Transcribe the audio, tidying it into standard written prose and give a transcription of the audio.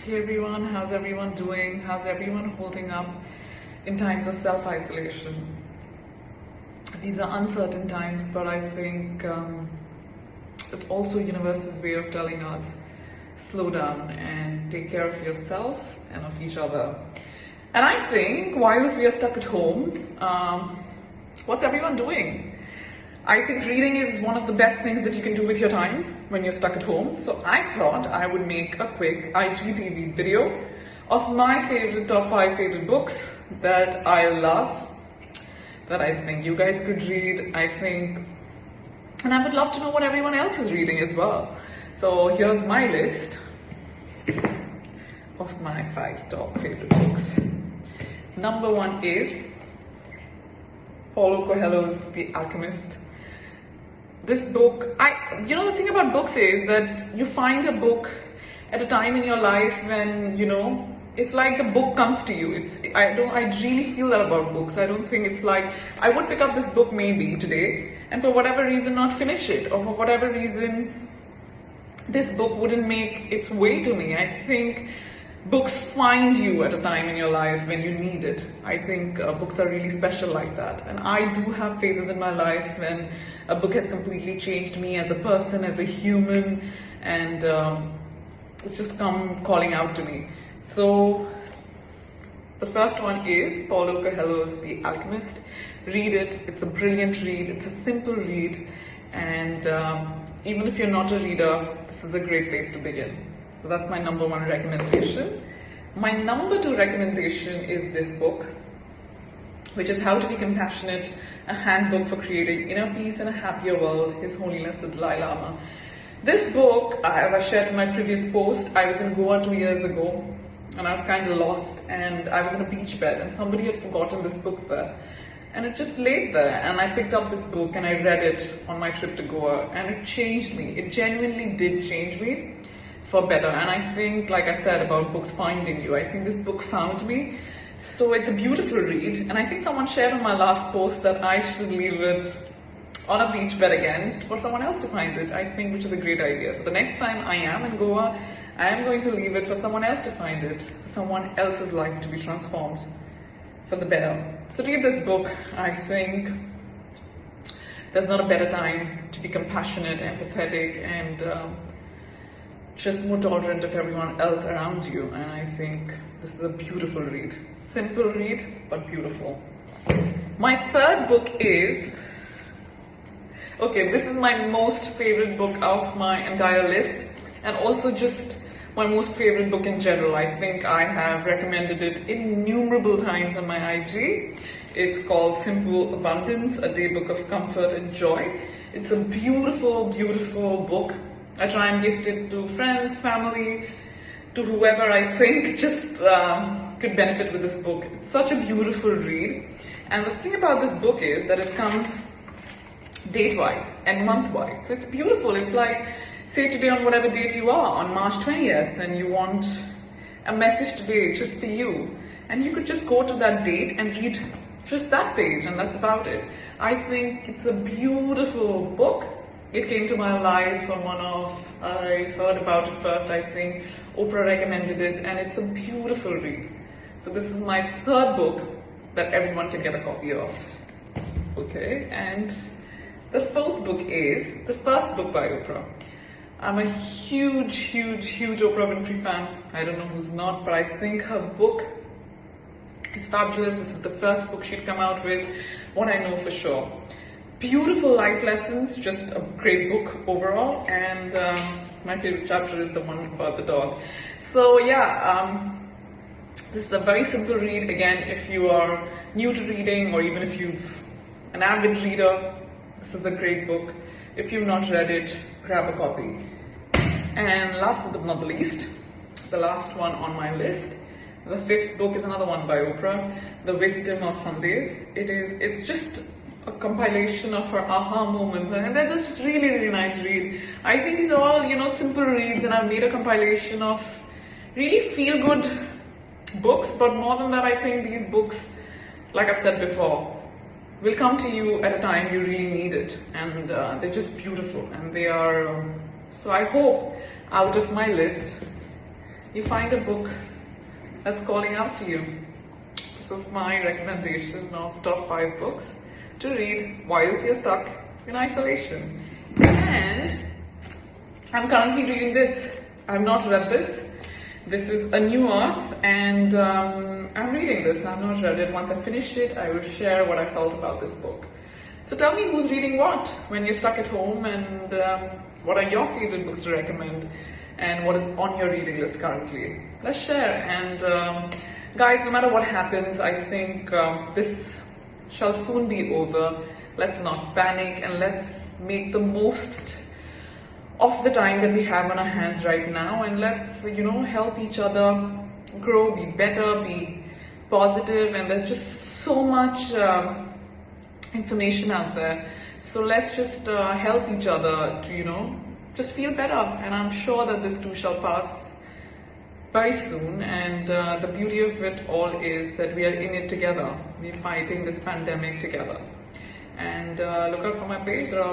Hey everyone, how's everyone doing? How's everyone holding up in times of self-isolation? These are uncertain times, but I think it's also universe's way of telling us slow down and take care of yourself and of each other. And I think whilst we are stuck at home, what's everyone doing? I think reading is one of the best things that you can do with your time when you're stuck at home. So I thought I would make a quick IGTV video of my favorite top 5 favorite books that I love, that I think you guys could read, and I would love to know what everyone else is reading as well. So here's my list of my 5 top favorite books. Number 1 is Paulo Coelho's The Alchemist. This book, the thing about books is that you find a book at a time in your life when, it's like the book comes to you. I really feel that about books. I don't think it's like, I would pick up this book maybe today and for whatever reason not finish it, or for whatever reason this book wouldn't make its way to me. I think books find you at a time in your life when you need it. I think books are really special like that. And I do have phases in my life when a book has completely changed me as a person, as a human, and it's just come calling out to me. So the first one is Paulo Coelho's The Alchemist. Read it. It's a brilliant read. It's a simple read. And even if you're not a reader, this is a great place to begin. So that's my number 1 recommendation. My number 2 recommendation is this book, which is How to Be Compassionate, a handbook for creating inner peace in a happier world, His Holiness the Dalai Lama. This book, as I shared in my previous post, I was in Goa 2 years ago and I was kind of lost, and I was in a beach bed and somebody had forgotten this book there. And it just laid there, and I picked up this book and I read it on my trip to Goa, and it changed me. It genuinely did change me for better. And I think, like I said about books finding you, I think this book found me. So it's a beautiful read, and I think someone shared on my last post that I should leave it on a beach bed again for someone else to find it, I think, which is a great idea. So the next time I am in Goa, I am going to leave it for someone else to find it, for someone else's life to be transformed for the better. So read this book. I think there's not a better time to be compassionate, empathetic, and just more tolerant of everyone else around you. And I think this is a beautiful read. Simple read, but beautiful. My third book is, this is my most favorite book of my entire list, and also just my most favorite book in general. I think I have recommended it innumerable times on my IG. It's called Simple Abundance, a Daybook of Comfort and Joy. It's a beautiful, beautiful book. I try and gift it to friends, family, to whoever I think just could benefit with this book. It's such a beautiful read. And the thing about this book is that it comes date-wise and month-wise. So it's beautiful. It's like, say today on whatever date you are, on March 20th, and you want a message today just for you. And you could just go to that date and read just that page, and that's about it. I think it's a beautiful book. It came to my life from I heard about it first, I think. Oprah recommended it, and it's a beautiful read. So this is my third book that everyone can get a copy of. Okay, and the fourth book is the first book by Oprah. I'm a huge, huge, huge Oprah Winfrey fan. I don't know who's not, but I think her book is fabulous. This is the first book she'd come out with, what I know for sure. Beautiful life lessons, just a great book overall, and my favorite chapter is the one about the dog. So this is a very simple read. Again, if you are new to reading, or even if you're an avid reader, this is a great book. If you've not read it, grab a copy. And last but not the least, the last one on my list, the 5th book is another one by Oprah, The Wisdom of Sundays. It's just a compilation of her aha moments, and that's just really, really nice read. I think these are all, simple reads, and I've made a compilation of really feel-good books, but more than that, I think these books, like I've said before, will come to you at a time you really need it, and they're just beautiful, and they are, so I hope out of my list, you find a book that's calling out to you. This is my recommendation of top 5 books to read whilst you're stuck in isolation. And I'm currently reading this. I've not read this. This is A New Earth, and I'm reading this. I've not read it. Once I finish it, I will share what I felt about this book. So tell me who's reading what when you're stuck at home, and what are your favorite books to recommend, and what is on your reading list currently. Let's share. And guys, no matter what happens, I think this shall soon be over. Let's not panic, and let's make the most of the time that we have on our hands right now, and let's help each other grow, be better, be positive. And there's just so much information out there, so let's just help each other to just feel better. And I'm sure that this too shall pass very soon. And the beauty of it all is that we are in it together. We're fighting this pandemic together. And look out for my page. There are